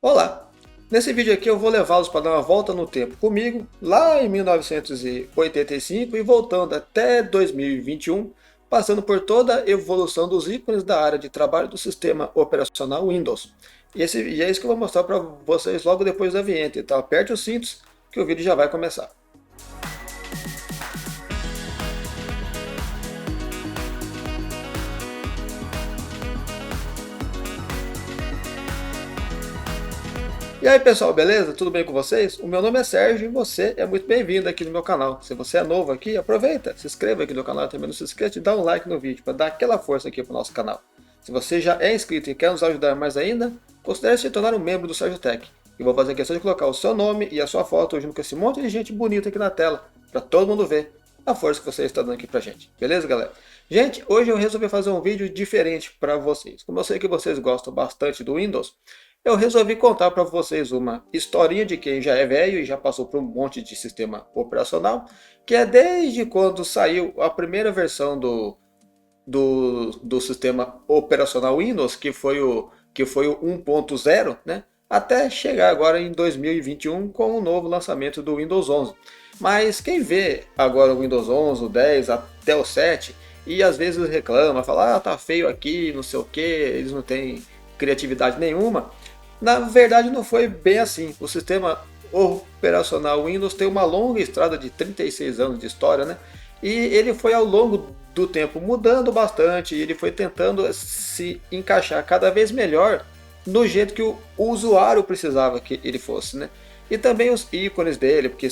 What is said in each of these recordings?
Olá! Nesse vídeo aqui eu vou levá-los para dar uma volta no tempo comigo, lá em 1985 e voltando até 2021, passando por toda a evolução dos ícones da área de trabalho do sistema operacional Windows. E é isso que eu vou mostrar para vocês logo depois da vinheta, então aperte os cintos que o vídeo já vai começar. E aí pessoal, beleza? Tudo bem com vocês? O meu nome é Sérgio e você é muito bem-vindo aqui no meu canal. Se você é novo aqui, aproveita, se inscreva aqui no canal, também não se esqueça de dar um like no vídeo para dar aquela força aqui para o nosso canal. Se você já é inscrito e quer nos ajudar mais ainda, considere se tornar um membro do Sérgio Tech. E vou fazer questão de colocar o seu nome e a sua foto junto com esse monte de gente bonita aqui na tela, para todo mundo ver a força que você está dando aqui pra gente. Beleza, galera? Gente, hoje eu resolvi fazer um vídeo diferente para vocês. Como eu sei que vocês gostam bastante do Windows, eu resolvi contar para vocês uma historinha de quem já é velho e já passou por um monte de sistema operacional, que é desde quando saiu a primeira versão do sistema operacional Windows, que foi o 1.0, né? Até chegar agora em 2021 com o novo lançamento do Windows 11. Mas quem vê agora o Windows 11, o 10 até o 7 e às vezes reclama, fala, ah, tá feio aqui, não sei o que, eles não têm criatividade nenhuma. Na verdade não foi bem assim. O sistema operacional Windows tem uma longa estrada de 36 anos de história, né? E ele foi ao longo do tempo mudando bastante, ele foi tentando se encaixar cada vez melhor no jeito que o usuário precisava que ele fosse, né? E também os ícones dele, que,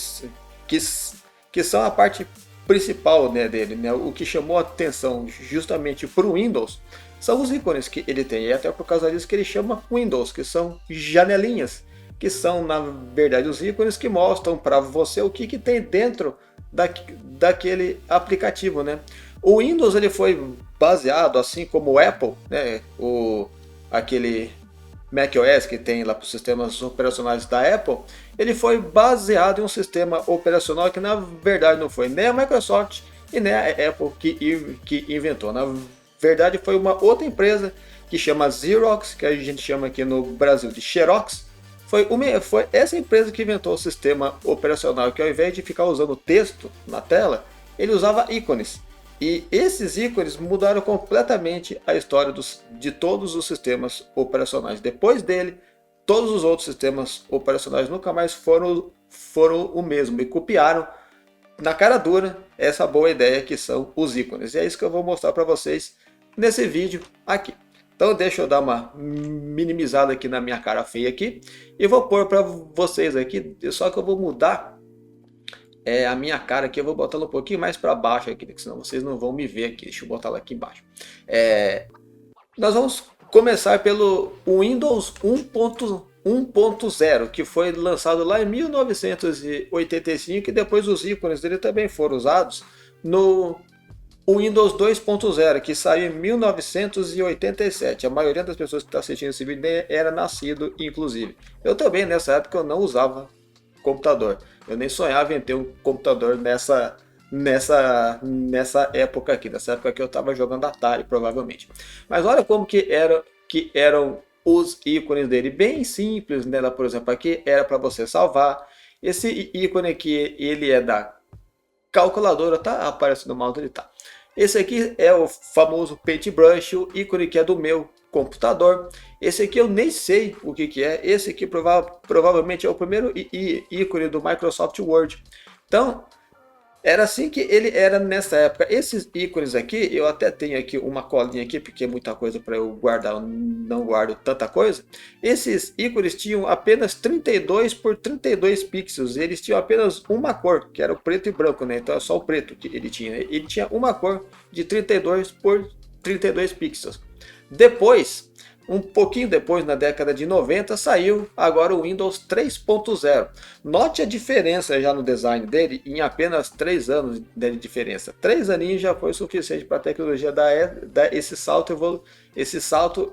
que são a parte principal, né, dele, né? O que chamou a atenção justamente para o Windows são os ícones que ele tem, e até por causa disso que ele chama Windows, que são janelinhas, que são na verdade os ícones que mostram para você o que tem dentro daquele aplicativo, né? O Windows ele foi baseado, assim como o Apple, né? Aquele macOS que tem lá para os sistemas operacionais da Apple, ele foi baseado em um sistema operacional que na verdade não foi nem a Microsoft e nem a Apple que inventou. Na verdade foi uma outra empresa que chama Xerox, que a gente chama aqui no Brasil de Xerox. Foi essa empresa que inventou o sistema operacional, que ao invés de ficar usando texto na tela, ele usava ícones. E esses ícones mudaram completamente a história de todos os sistemas operacionais. Depois dele, todos os outros sistemas operacionais nunca mais foram o mesmo e copiaram na cara dura essa boa ideia que são os ícones. E é isso que eu vou mostrar para vocês nesse vídeo aqui. Então deixa eu dar uma minimizada aqui na minha cara feia aqui e vou pôr para vocês aqui, só que eu vou mudar a minha cara aqui, eu vou botar ela um pouquinho mais para baixo aqui, senão vocês não vão me ver aqui. Deixa eu botar ela aqui embaixo. Nós vamos começar pelo Windows 1.0, que foi lançado lá em 1985 e depois os ícones dele também foram usados no Windows 2.0, que saiu em 1987. A maioria das pessoas que está assistindo esse vídeo era nascido, inclusive. Eu também, nessa época, eu não usava computador. Eu nem sonhava em ter um computador nessa época aqui. Nessa época que eu estava jogando Atari, provavelmente. Mas olha como que eram os ícones dele. Bem simples, né? Por exemplo, aqui era para você salvar. Esse ícone aqui, ele é da calculadora, tá aparecendo mal, ele tá. Esse aqui é o famoso Paintbrush, o ícone que é do meu computador. Esse aqui eu nem sei o que é. Esse aqui provavelmente é o primeiro ícone do Microsoft Word. Então, era assim que ele era nessa época. Esses ícones aqui, eu até tenho aqui uma colinha aqui, porque é muita coisa para eu guardar, eu não guardo tanta coisa. Esses ícones tinham apenas 32 por 32 pixels, eles tinham apenas uma cor, que era o preto e branco, né? Então é só o preto que ele tinha. Ele tinha uma cor de 32 por 32 pixels. Depois, um pouquinho depois, na década de 90, saiu agora o Windows 3.0. Note a diferença já no design dele em apenas 3 anos de diferença. 3 aninhos já foi suficiente para a tecnologia dar esse salto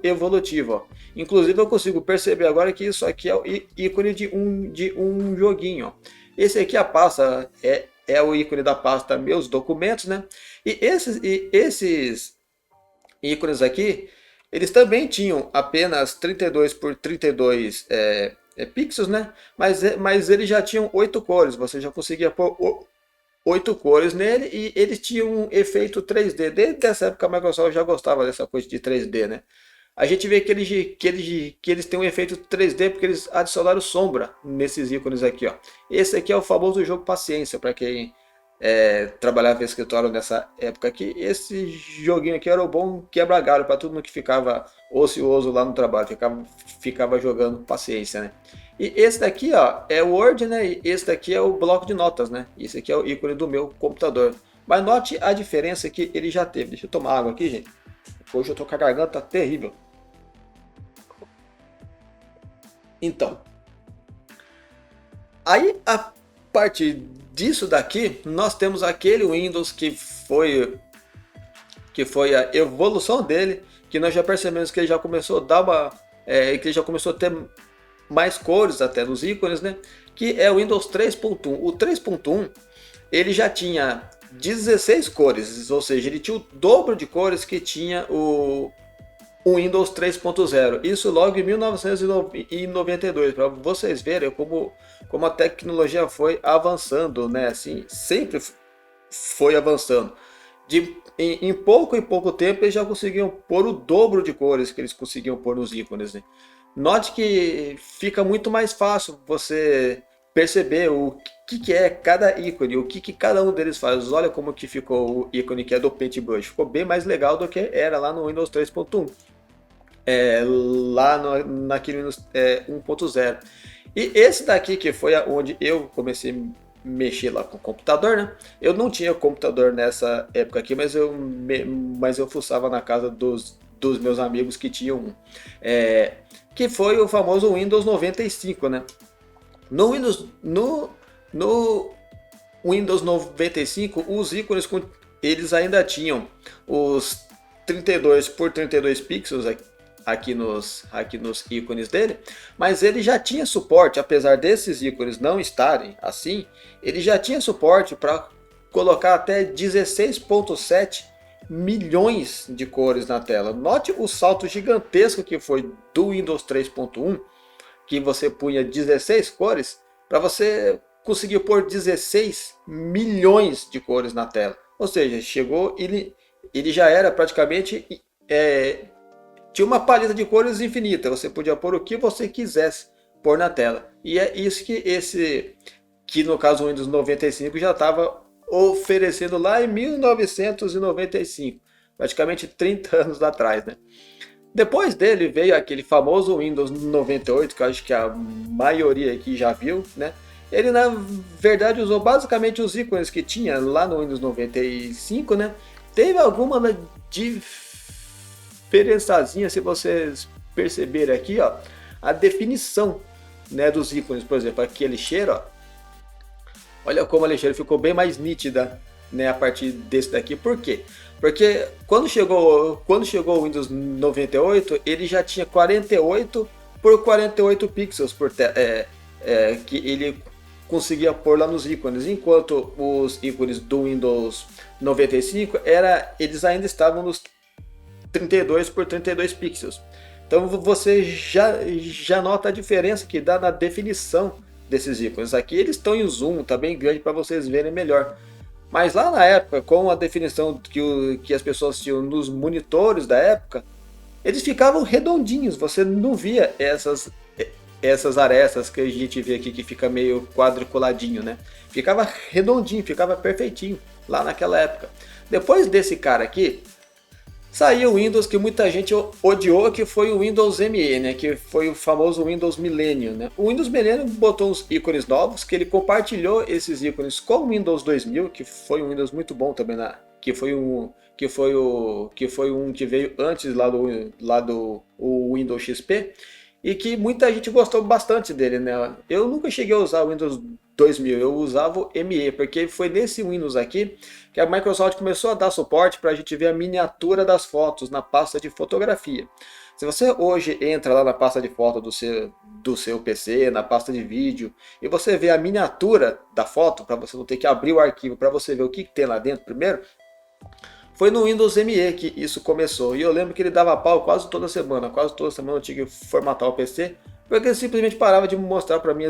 evolutivo. Ó. Inclusive eu consigo perceber agora que isso aqui é o ícone de um joguinho. Ó. Esse aqui a pasta é o ícone da pasta Meus Documentos, né? E esses ícones aqui eles também tinham apenas 32 por 32 pixels, né? Mas eles já tinham 8 cores, você já conseguia pôr 8 cores nele e eles tinham um efeito 3D. Desde essa época a Microsoft já gostava dessa coisa de 3D, né? A gente vê que eles têm um efeito 3D porque eles adicionaram sombra nesses ícones aqui, ó. Esse aqui é o famoso jogo Paciência, para quem trabalhava em escritório nessa época aqui. Esse joguinho aqui era o bom quebra-galho para todo mundo que ficava ocioso lá no trabalho, ficava jogando Paciência, né? E esse daqui, ó, é o Word, né? E esse daqui é o bloco de notas, né? Esse aqui é o ícone do meu computador. Mas note a diferença que ele já teve. Deixa eu tomar água aqui, gente. Hoje eu tô com a garganta terrível. Então, aí a partir disso daqui, nós temos aquele Windows que foi a evolução dele, que nós já percebemos que ele já começou a dar que ele já começou a ter mais cores até nos ícones, né? Que é o Windows 3.1. O 3.1 ele já tinha 16 cores, ou seja, ele tinha o dobro de cores que tinha o Windows 3.0. Isso logo em 1992, para vocês verem como a tecnologia foi avançando, né? Assim, sempre foi avançando. Em pouco tempo eles já conseguiam pôr o dobro de cores que eles conseguiam pôr nos ícones, né? Note que fica muito mais fácil você perceber o que é cada ícone, o que cada um deles faz. Olha como que ficou o ícone que é do Paintbrush. Ficou bem mais legal do que era lá no Windows 3.1. Lá naquele Windows 1.0. E esse daqui que foi onde eu comecei a mexer lá com o computador, né? Eu não tinha computador nessa época aqui, mas eu fuçava na casa dos meus amigos que tinham um. Que foi o famoso Windows 95, né? No Windows 95, os ícones eles ainda tinham os 32 por 32 pixels aqui nos ícones dele, mas ele já tinha suporte, apesar desses ícones não estarem assim, ele já tinha suporte para colocar até 16.7 milhões de cores na tela. Note o salto gigantesco que foi do Windows 3.1, que você punha 16 cores, para você conseguir pôr 16 milhões de cores na tela. Ou seja, chegou, ele já era praticamente tinha uma paleta de cores infinita, você podia pôr o que você quisesse pôr na tela. E é isso que no caso o Windows 95 já estava oferecendo lá em 1995, praticamente 30 anos atrás, né? Depois dele veio aquele famoso Windows 98, que eu acho que a maioria aqui já viu, né? Ele na verdade usou basicamente os ícones que tinha lá no Windows 95, né? Teve alguma diferençazinha, se vocês perceberem aqui, ó, a definição, né, dos ícones, por exemplo, aqui a lixeira, ó, olha como a lixeira ficou bem mais nítida, né, a partir desse daqui. Por quê? Porque quando chegou o Windows 98, ele já tinha 48 por 48 pixels que ele conseguia pôr lá nos ícones, enquanto os ícones do Windows 95 eles ainda estavam nos 32 por 32 pixels. Então você já nota a diferença que dá na definição desses ícones. Aqui eles estão em zoom, está bem grande para vocês verem melhor. Mas lá na época, com a definição que as pessoas tinham nos monitores da época, eles ficavam redondinhos, você não via essas arestas que a gente vê aqui que fica meio quadriculadinho, né? Ficava redondinho, ficava perfeitinho lá naquela época. Depois desse cara aqui, saiu o Windows que muita gente odiou, que foi o Windows ME, né? Que foi o famoso Windows Millennium, né? O Windows Millennium botou uns ícones novos, que ele compartilhou esses ícones com o Windows 2000, que foi um Windows muito bom também, que foi um que veio antes lá do o Windows XP, e que muita gente gostou bastante dele, né? Eu nunca cheguei a usar o Windows 2000, eu usava o ME, porque foi nesse Windows aqui que a Microsoft começou a dar suporte para a gente ver a miniatura das fotos na pasta de fotografia. Se você hoje entra lá na pasta de foto do seu PC, na pasta de vídeo, e você vê a miniatura da foto, para você não ter que abrir o arquivo, para você ver o que tem lá dentro primeiro, Foi no Windows ME que isso começou. E eu lembro que ele dava pau quase toda semana. Quase toda semana eu tinha que formatar o PC. Porque ele simplesmente parava de mostrar para mim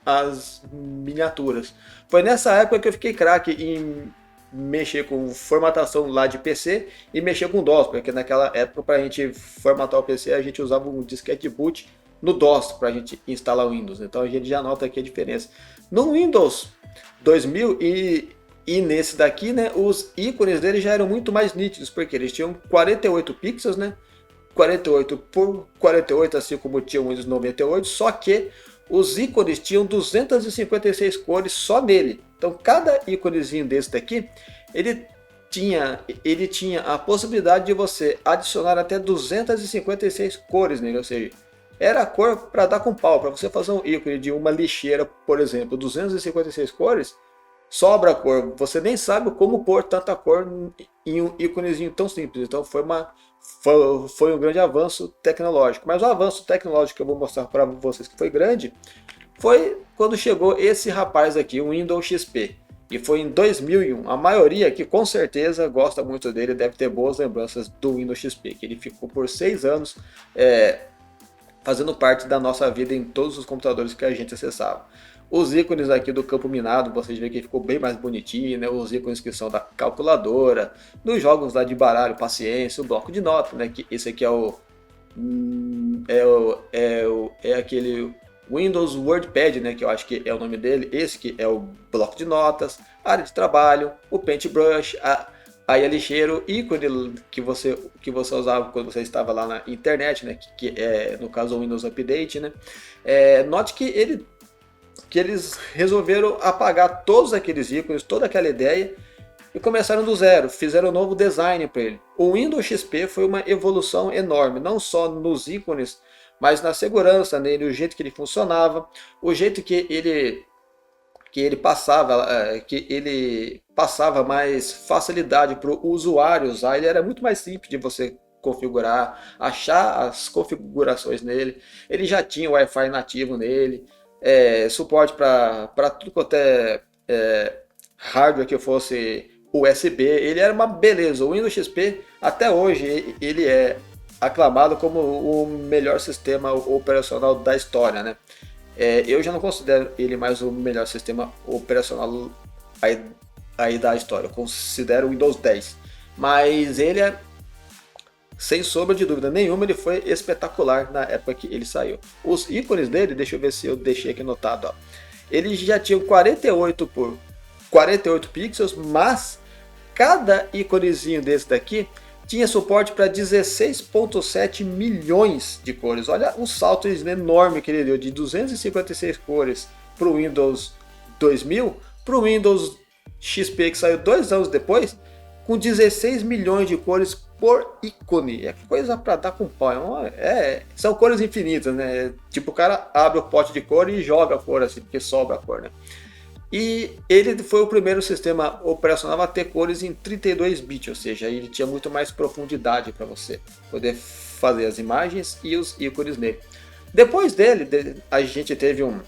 as miniaturas. Foi nessa época que eu fiquei craque em mexer com formatação lá de PC e mexer com DOS. Porque naquela época, para a gente formatar o PC, a gente usava um disquete de boot no DOS para a gente instalar o Windows. Então a gente já nota aqui a diferença. No Windows 2000 e nesse daqui, né, os ícones dele já eram muito mais nítidos, porque eles tinham 48 pixels, né, 48 por 48, assim como tinha o Windows 98, só que os ícones tinham 256 cores só nele. Então cada íconezinho desse daqui, ele tinha a possibilidade de você adicionar até 256 cores nele, ou seja, era a cor para dar com pau. Para você fazer um ícone de uma lixeira, por exemplo, 256 cores, sobra cor. Você nem sabe como pôr tanta cor em um íconezinho tão simples. Então foi um grande avanço tecnológico. Mas o avanço tecnológico que eu vou mostrar para vocês que foi grande foi quando chegou esse rapaz aqui, o Windows XP. E foi em 2001. A maioria aqui com certeza gosta muito dele, deve ter boas lembranças do Windows XP, que ele ficou por 6 anos fazendo parte da nossa vida em todos os computadores que a gente acessava. Os ícones aqui do campo minado, vocês veem que ficou bem mais bonitinho, né? Os ícones que são da calculadora, dos jogos lá de baralho, paciência, o bloco de notas, né? Que esse aqui é aquele Windows WordPad, né? Que eu acho que é o nome dele. Esse que é o bloco de notas, área de trabalho, o Paintbrush, aí a lixeiro, ícone que você usava quando você estava lá na internet, né? Que é no caso o Windows Update, né? Note que eles resolveram apagar todos aqueles ícones, toda aquela ideia e começaram do zero, fizeram um novo design para ele. O Windows XP foi uma evolução enorme, não só nos ícones, mas na segurança nele, o jeito que ele funcionava, o jeito que ele passava mais facilidade para o usuário usar. Ele era muito mais simples de você configurar, achar as configurações nele. Ele já tinha Wi-Fi nativo nele, suporte para tudo quanto hardware que fosse USB. Ele era uma beleza. O Windows XP até hoje ele é aclamado como o melhor sistema operacional da história, né? Eu já não considero ele mais o melhor sistema operacional aí da história. Eu considero o Windows 10. Mas ele sem sombra de dúvida nenhuma, ele foi espetacular na época que ele saiu. Os ícones dele, deixa eu ver se eu deixei aqui anotado, ó. Eles já tinham 48 por 48 pixels, mas cada íconezinho desse daqui tinha suporte para 16.7 milhões de cores. Olha o salto enorme que ele deu, de 256 cores para o Windows 2000, para o Windows XP que saiu 2 anos depois, com 16 milhões de cores por ícone. É coisa para dar com pau. São cores infinitas, né? Tipo, o cara abre o pote de cor e joga a cor assim, porque sobra a cor, né? E ele foi o primeiro sistema operacional a ter cores em 32 bits, ou seja, ele tinha muito mais profundidade para você poder fazer as imagens e os ícones nele. Depois dele, a gente teve um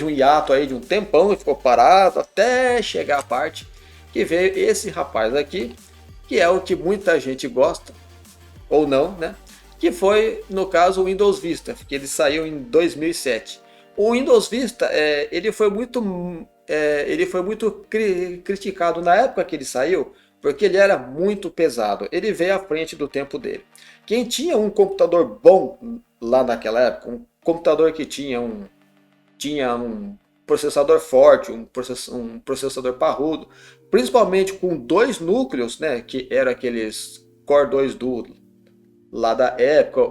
hiato aí de um tempão e ficou parado até chegar a parte que veio esse rapaz aqui, que é o que muita gente gosta, ou não, né? Que foi, no caso, o Windows Vista, que ele saiu em 2007. O Windows Vista, ele foi muito criticado na época que ele saiu, porque ele era muito pesado. Ele veio à frente do tempo dele. Quem tinha um computador bom lá naquela época, um computador que tinha um processador forte, um processador parrudo, principalmente com 2 núcleos, né, que eram aqueles Core 2 Duo lá da época,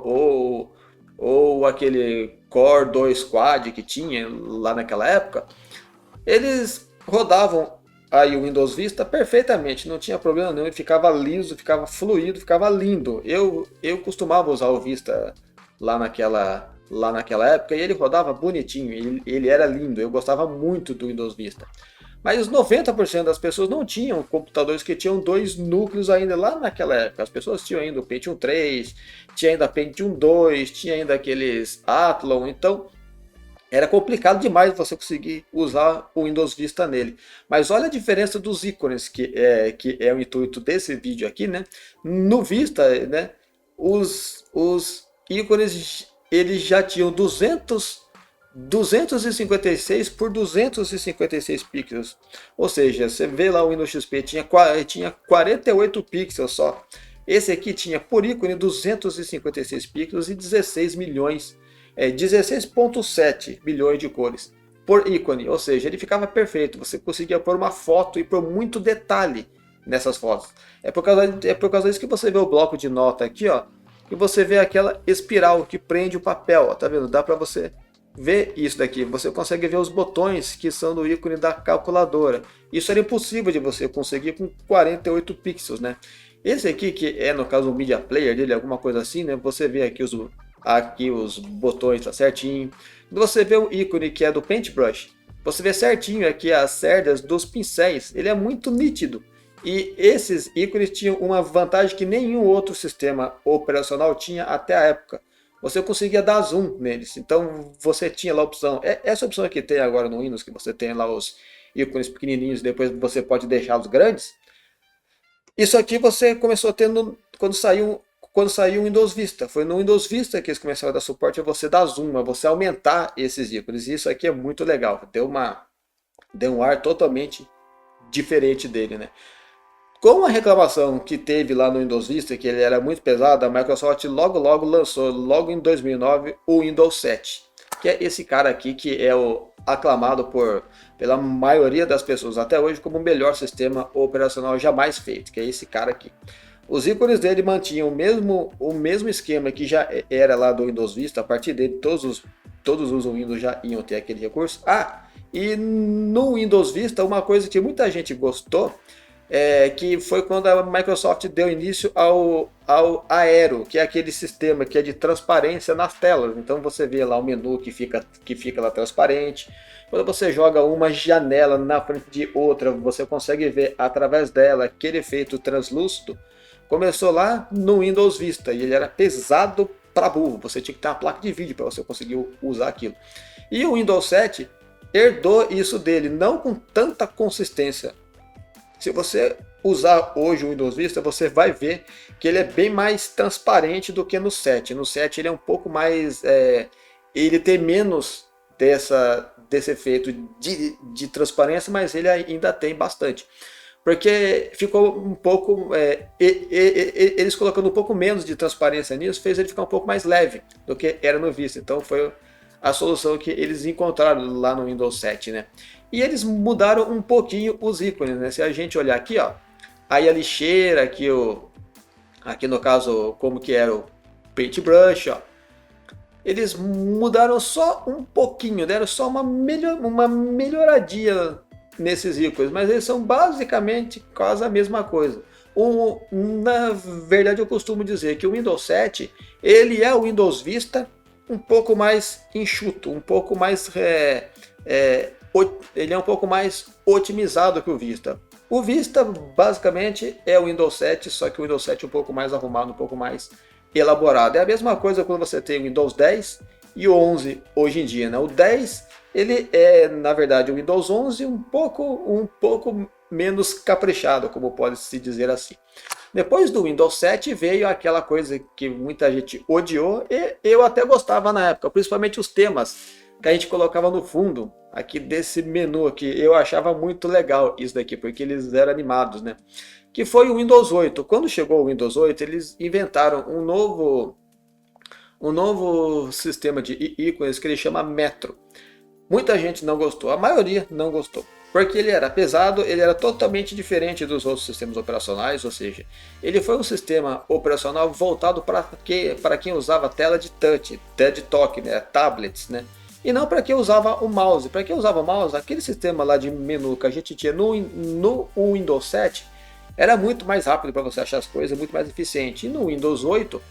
ou aquele Core 2 Quad que tinha lá naquela época, eles rodavam aí o Windows Vista perfeitamente, não tinha problema nenhum, ele ficava liso, ficava fluido, ficava lindo. Eu costumava usar o Vista lá naquela época e ele rodava bonitinho, ele era lindo, eu gostava muito do Windows Vista. Mas 90% das pessoas não tinham computadores que tinham 2 núcleos ainda lá naquela época. As pessoas tinham ainda o Pentium 3, tinha ainda Pentium 2, tinha ainda aqueles Athlon. Então era complicado demais você conseguir usar o Windows Vista nele. Mas olha a diferença dos ícones, que é o intuito desse vídeo aqui, né? No Vista, né, os ícones eles já tinham 256 por 256 pixels. Ou seja, você vê lá o Windows XP tinha 48 pixels só. Esse aqui tinha por ícone 256 pixels e 16 milhões, 16,7 bilhões de cores por ícone. Ou seja, ele ficava perfeito. Você conseguia pôr uma foto e pôr muito detalhe nessas fotos. É por causa disso que você vê o bloco de nota aqui, ó, e você vê aquela espiral que prende o papel, ó, tá vendo? Dá para você ver isso daqui. Você consegue ver os botões que são do ícone da calculadora. Isso era impossível de você conseguir com 48 pixels, né? Esse aqui, que é no caso o Media Player dele, alguma coisa assim, né? Você vê aqui os botões, tá certinho. Você vê o ícone que é do Paintbrush. Você vê certinho aqui as cerdas dos pincéis. Ele é muito nítido. E esses ícones tinham uma vantagem que nenhum outro sistema operacional tinha até a época. Você conseguia dar zoom neles. Então você tinha lá a opção. Essa opção que tem agora no Windows, que você tem lá os ícones pequenininhos, depois você pode deixá-los grandes. Isso aqui você começou tendo quando saiu o Windows Vista. Foi no Windows Vista que eles começaram a dar suporte a você dar zoom, a você aumentar esses ícones. E isso aqui é muito legal. Deu um ar totalmente diferente dele, né? Com a reclamação que teve lá no Windows Vista, que ele era muito pesado, a Microsoft logo lançou, logo em 2009, o Windows 7. Que é esse cara aqui, que é o aclamado pela maioria das pessoas até hoje como o melhor sistema operacional jamais feito, que é esse cara aqui. Os ícones dele mantinham o mesmo esquema que já era lá do Windows Vista. A partir dele todos os Windows já iam ter aquele recurso. E no Windows Vista, uma coisa que muita gente gostou, que foi quando a Microsoft deu início ao Aero, que é aquele sistema que é de transparência nas telas. Então você vê lá o menu que fica lá transparente. Quando você joga uma janela na frente de outra, você consegue ver através dela aquele efeito translúcido. Começou lá no Windows Vista e ele era pesado para burro. Você tinha que ter uma placa de vídeo para você conseguir usar aquilo. E o Windows 7 herdou isso dele, não com tanta consistência. Se você usar hoje o Windows Vista, você vai ver que ele é bem mais transparente do que no 7. No 7 ele é um pouco mais... ele tem menos desse efeito de transparência, mas ele ainda tem bastante. Porque ficou um pouco... eles colocando um pouco menos de transparência nisso, fez ele ficar um pouco mais leve do que era no Vista. Então foi a solução que eles encontraram lá no Windows 7, né? E eles mudaram um pouquinho os ícones, né? Se a gente olhar aqui, ó, aí a lixeira, aqui no caso, como que era o Paintbrush, ó, eles mudaram só um pouquinho, deram só uma melhoradinha nesses ícones, mas eles são basicamente quase a mesma coisa. Na verdade, eu costumo dizer que o Windows 7, ele é o Windows Vista um pouco mais enxuto, um pouco mais... ele é um pouco mais otimizado que o Vista. O Vista basicamente é o Windows 7, só que o Windows 7 é um pouco mais arrumado, um pouco mais elaborado. É a mesma coisa quando você tem o Windows 10 e o 11 hoje em dia, né? O 10 ele é, na verdade, o Windows 11 um pouco menos caprichado, como pode-se dizer assim. Depois do Windows 7 veio aquela coisa que muita gente odiou e eu até gostava na época, principalmente os temas que a gente colocava no fundo aqui desse menu aqui. Eu achava muito legal isso daqui, porque eles eram animados, né? Que foi o Windows 8. Quando chegou o Windows 8, eles inventaram um novo sistema de ícones que ele chama Metro. Muita gente não gostou, a maioria não gostou. Porque ele era pesado, ele era totalmente diferente dos outros sistemas operacionais, ou seja, ele foi um sistema operacional voltado para quem usava tela de touch, tela de toque, né, tablets, né? E não para quem usava o mouse. Para quem usava o mouse, aquele sistema lá de menu que a gente tinha no Windows 7 era muito mais rápido para você achar as coisas, muito mais eficiente. E no Windows 8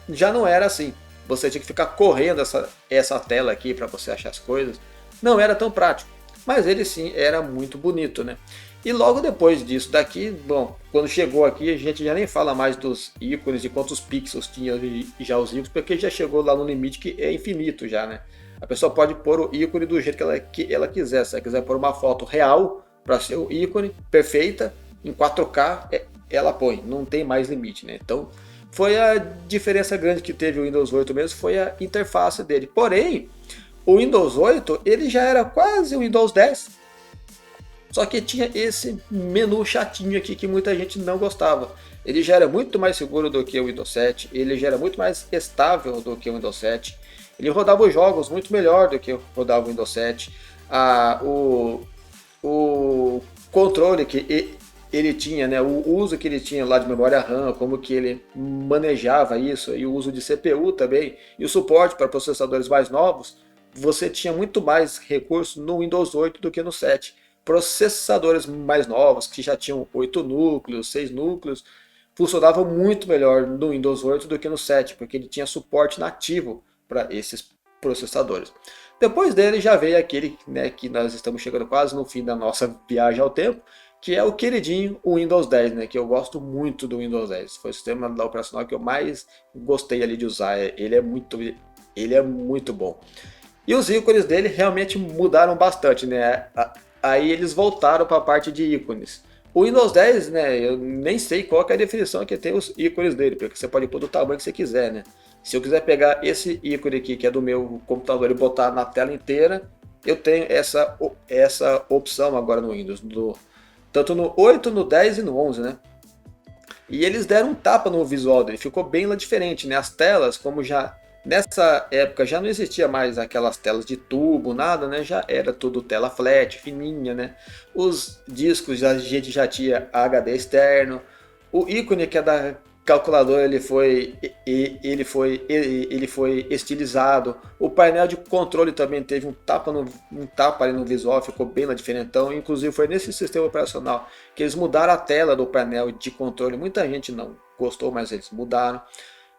já não era assim. Você tinha que ficar correndo essa tela aqui para você achar as coisas. Não era tão prático. Mas ele sim era muito bonito, né? E logo depois disso daqui, bom, quando chegou aqui a gente já nem fala mais dos ícones e quantos pixels tinha já os ícones, porque já chegou lá no limite que é infinito já, né? A pessoa pode pôr o ícone do jeito que ela quiser. Se ela quiser pôr uma foto real para ser o ícone, perfeita, em 4K, ela põe, não tem mais limite, né? Então, foi a diferença grande que teve o Windows 8 mesmo, foi a interface dele. Porém, o Windows 8, ele já era quase o Windows 10, só que tinha esse menu chatinho aqui que muita gente não gostava. Ele já era muito mais seguro do que o Windows 7, ele já era muito mais estável do que o Windows 7, ele rodava os jogos muito melhor do que rodava o Windows 7. O controle que ele tinha, né, o uso que ele tinha lá de memória RAM, como que ele manejava isso, e o uso de CPU também, e o suporte para processadores mais novos, você tinha muito mais recurso no Windows 8 do que no 7. Processadores mais novos, que já tinham 8 núcleos, 6 núcleos, funcionavam muito melhor no Windows 8 do que no 7, porque ele tinha suporte nativo para esses processadores. Depois dele já veio aquele, né, que nós estamos chegando quase no fim da nossa viagem ao tempo, que é o queridinho, o Windows 10, né, que eu gosto muito do Windows 10. Foi o sistema da operacional que eu mais gostei ali de usar. Ele é muito bom. E os ícones dele realmente mudaram bastante, né? Aí eles voltaram para a parte de ícones. O Windows 10, né, eu nem sei qual que é a definição que tem os ícones dele, porque você pode pôr do tamanho que você quiser, né? Se eu quiser pegar esse ícone aqui, que é do meu computador, e botar na tela inteira, eu tenho essa opção agora no Windows, tanto no 8, no 10 e no 11, né? E eles deram um tapa no visual dele, ficou bem lá diferente, né? As telas, como já nessa época já não existia mais aquelas telas de tubo, nada, né? Já era tudo tela flat, fininha, né? Os discos a gente já tinha HD externo. O ícone que é da calculadora ele foi estilizado. O painel de controle também teve um tapa ali no visual, ficou bem lá diferentão. Inclusive foi nesse sistema operacional que eles mudaram a tela do painel de controle. Muita gente não gostou, mas eles mudaram.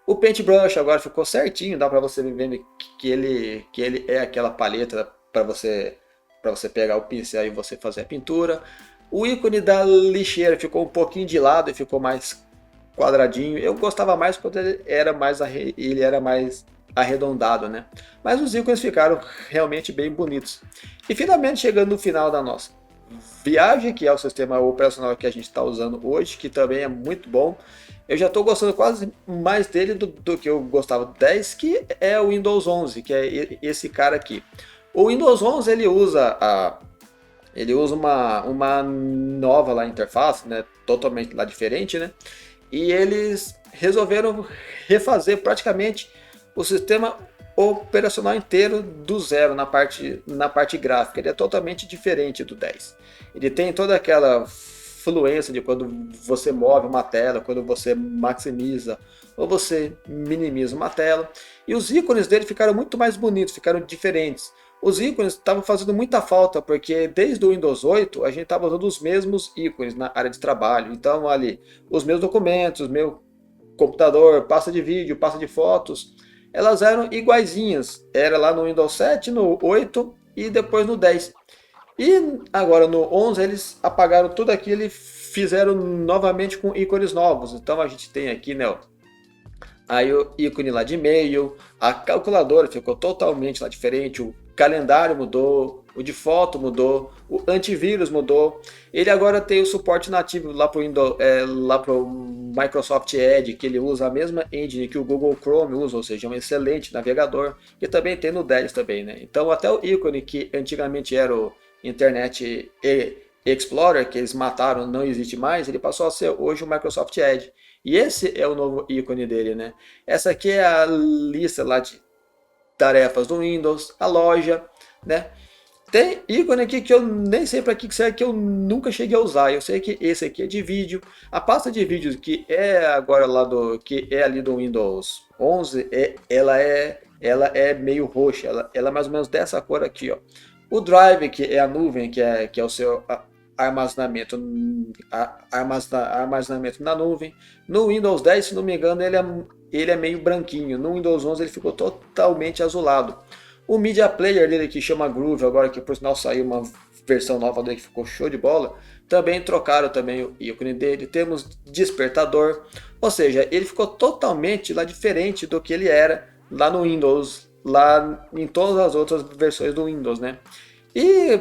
O Paintbrush agora ficou certinho, dá para você ver que ele é aquela paleta para você pegar o pincel e você fazer a pintura. O ícone da lixeira ficou um pouquinho de lado e ficou mais quadradinho. Eu gostava mais quando ele era mais arredondado, né? Mas os ícones ficaram realmente bem bonitos. E finalmente chegando no final da nossa viagem, que é o sistema operacional que a gente está usando hoje, que também é muito bom. Eu já estou gostando quase mais dele do que eu gostava do 10, que é o Windows 11, que é esse cara aqui. O Windows 11 ele usa uma nova lá interface, né, totalmente lá diferente, né? E eles resolveram refazer praticamente o sistema operacional inteiro do zero na parte gráfica. Ele é totalmente diferente do 10. Ele tem toda aquela fluência de quando você move uma tela, quando você maximiza ou você minimiza uma tela. E os ícones dele ficaram muito mais bonitos, ficaram diferentes. Os ícones estavam fazendo muita falta, porque desde o Windows 8 a gente estava usando os mesmos ícones na área de trabalho. Então ali, os meus documentos, meu computador, pasta de vídeo, pasta de fotos, elas eram iguaizinhas. Era lá no Windows 7, no 8 e depois no 10. E agora no 11 eles apagaram tudo aquilo e fizeram novamente com ícones novos. Então a gente tem aqui, né, aí o ícone lá de e-mail, a calculadora ficou totalmente lá diferente, o calendário mudou, o de foto mudou, o antivírus mudou. Ele agora tem o suporte nativo lá para o Microsoft Edge, que ele usa a mesma engine que o Google Chrome usa, ou seja, um excelente navegador, que também tem no 10 também, né? Então até o ícone que antigamente era o Internet Explorer, que eles mataram, não existe mais, ele passou a ser hoje o Microsoft Edge. E esse é o novo ícone dele, né? Essa aqui é a lista lá de tarefas do Windows, a loja, né? Tem ícone aqui que eu nem sei para que serve, que eu nunca cheguei a usar. Eu sei que esse aqui é de vídeo. A pasta de vídeos que é agora que é ali do Windows 11, ela é meio roxa. Ela é mais ou menos dessa cor aqui, ó. O Drive, que é a nuvem, que é o seu armazenamento, armazenamento na nuvem. No Windows 10, se não me engano, ele é meio branquinho. No Windows 11 ele ficou totalmente azulado. O Media Player dele, que chama Groove, agora que por sinal saiu uma versão nova dele que ficou show de bola, também trocaram também o ícone dele. Temos despertador, ou seja, ele ficou totalmente lá diferente do que ele era lá no Windows lá em todas as outras versões do Windows, né? E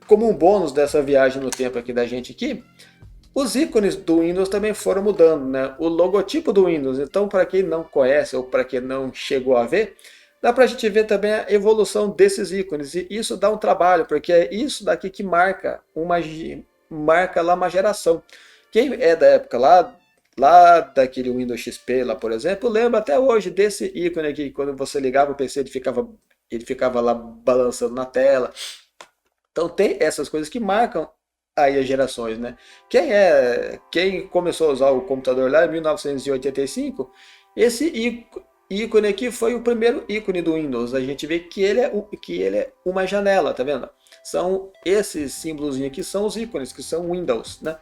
como um bônus dessa viagem no tempo aqui da gente aqui, os ícones do Windows também foram mudando, né? O logotipo do Windows, então para quem não conhece ou para quem não chegou a ver, dá para a gente ver também a evolução desses ícones, e isso dá um trabalho, porque é isso daqui que marca lá uma geração. Quem é da época lá daquele Windows XP lá, por exemplo, lembra até hoje desse ícone aqui, quando você ligava o PC ele ficava lá balançando na tela. Então tem essas coisas que marcam aí as gerações, né? Quem começou a usar o computador lá em 1985, esse ícone aqui foi o primeiro ícone do Windows. A gente vê que ele é uma janela, tá vendo? São esses símbolos aqui são os ícones, que são Windows, né?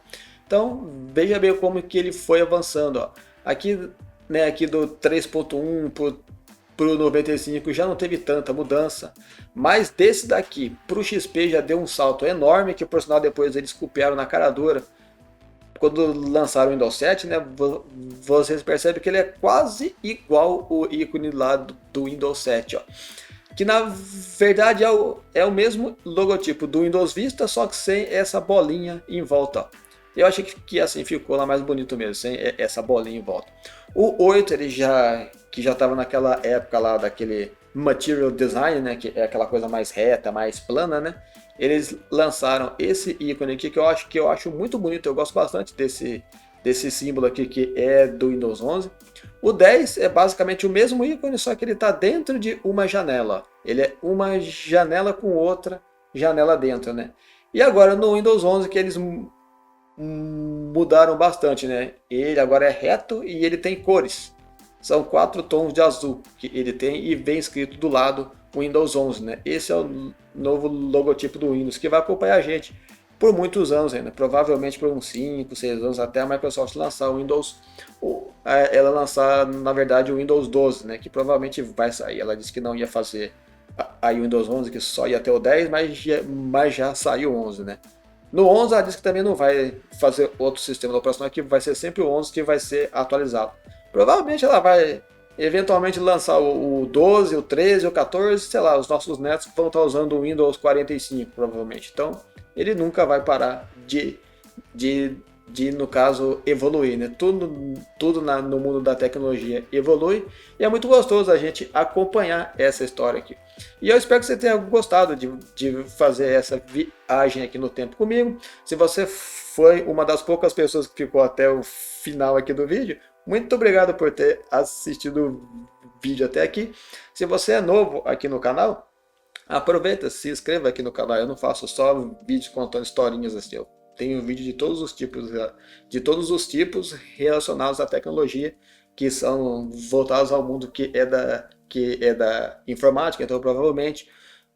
Então veja bem como que ele foi avançando, ó. Aqui, né, aqui do 3.1 para o 95 já não teve tanta mudança, mas desse daqui para o XP já deu um salto enorme, que por sinal depois eles copiaram na cara dura. Quando lançaram o Windows 7, né, vocês percebem que ele é quase igual o ícone lá do Windows 7, ó. Que na verdade é o mesmo logotipo do Windows Vista, só que sem essa bolinha em volta, ó. Eu achei que assim ficou lá mais bonito mesmo, sem essa bolinha em volta. O 8 que já estava naquela época lá daquele Material Design, né, que é aquela coisa mais reta, mais plana, né? Eles lançaram esse ícone aqui que eu acho muito bonito, eu gosto bastante desse símbolo aqui que é do Windows 11. O 10 é basicamente o mesmo ícone, só que ele está dentro de uma janela. Ele é uma janela com outra janela dentro, né? E agora no Windows 11 que eles mudaram bastante, né? Ele agora é reto e ele tem cores. São 4 tons de azul que ele tem e vem escrito do lado Windows 11, né? Esse é o novo logotipo do Windows que vai acompanhar a gente por muitos anos ainda, provavelmente por uns 5, 6 anos até a Microsoft lançar o Windows, ela lançar na verdade o Windows 12, né? Que provavelmente vai sair. Ela disse que não ia fazer aí o Windows 11, que só ia até o 10, mas já saiu o 11, né? No 11 ela disse que também não vai fazer outro sistema operacional, que vai ser sempre o 11 que vai ser atualizado. Provavelmente ela vai eventualmente lançar o 12, o 13, o 14, sei lá, os nossos netos vão estar usando o Windows 45 provavelmente. Então ele nunca vai parar de no caso, evoluir, né? Tudo no mundo da tecnologia evolui e é muito gostoso a gente acompanhar essa história aqui. E eu espero que você tenha gostado de fazer essa viagem aqui no tempo comigo. Se você foi uma das poucas pessoas que ficou até o final aqui do vídeo, muito obrigado por ter assistido o vídeo até aqui. Se você é novo aqui no canal, aproveita, se inscreva aqui no canal. Eu não faço só vídeos contando historinhas assim, eu tenho vídeo de todos os tipos relacionados à tecnologia, que são voltados ao mundo que é da informática. Então provavelmente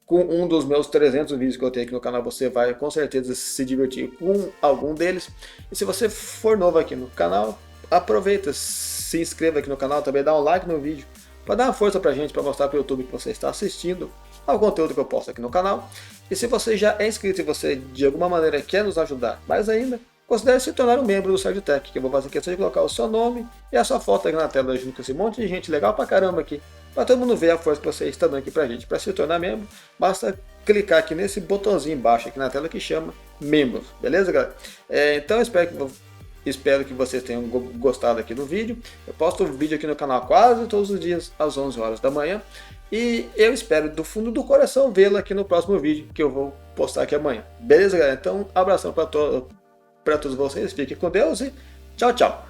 com um dos meus 300 vídeos que eu tenho aqui no canal você vai com certeza se divertir com algum deles. E se você for novo aqui no canal, aproveita, se inscreva aqui no canal, também dá um like no vídeo para dar uma força pra gente, para mostrar para o YouTube que você está assistindo ao conteúdo que eu posto aqui no canal. E se você já é inscrito e você de alguma maneira quer nos ajudar mais ainda, considere se tornar um membro do Sérgio Tech, que eu vou fazer questão de colocar o seu nome e a sua foto aqui na tela junto com esse monte de gente legal pra caramba aqui, para todo mundo ver a força que você está dando aqui pra gente. Para se tornar membro, basta clicar aqui nesse botãozinho embaixo aqui na tela que chama membros, beleza, galera? Então eu espero que vocês tenham gostado aqui do vídeo. Eu posto um vídeo aqui no canal quase todos os dias às 11 horas da manhã. E eu espero do fundo do coração vê-lo aqui no próximo vídeo que eu vou postar aqui amanhã. Beleza, galera? Então, abração para todos vocês. Fiquem com Deus e tchau, tchau.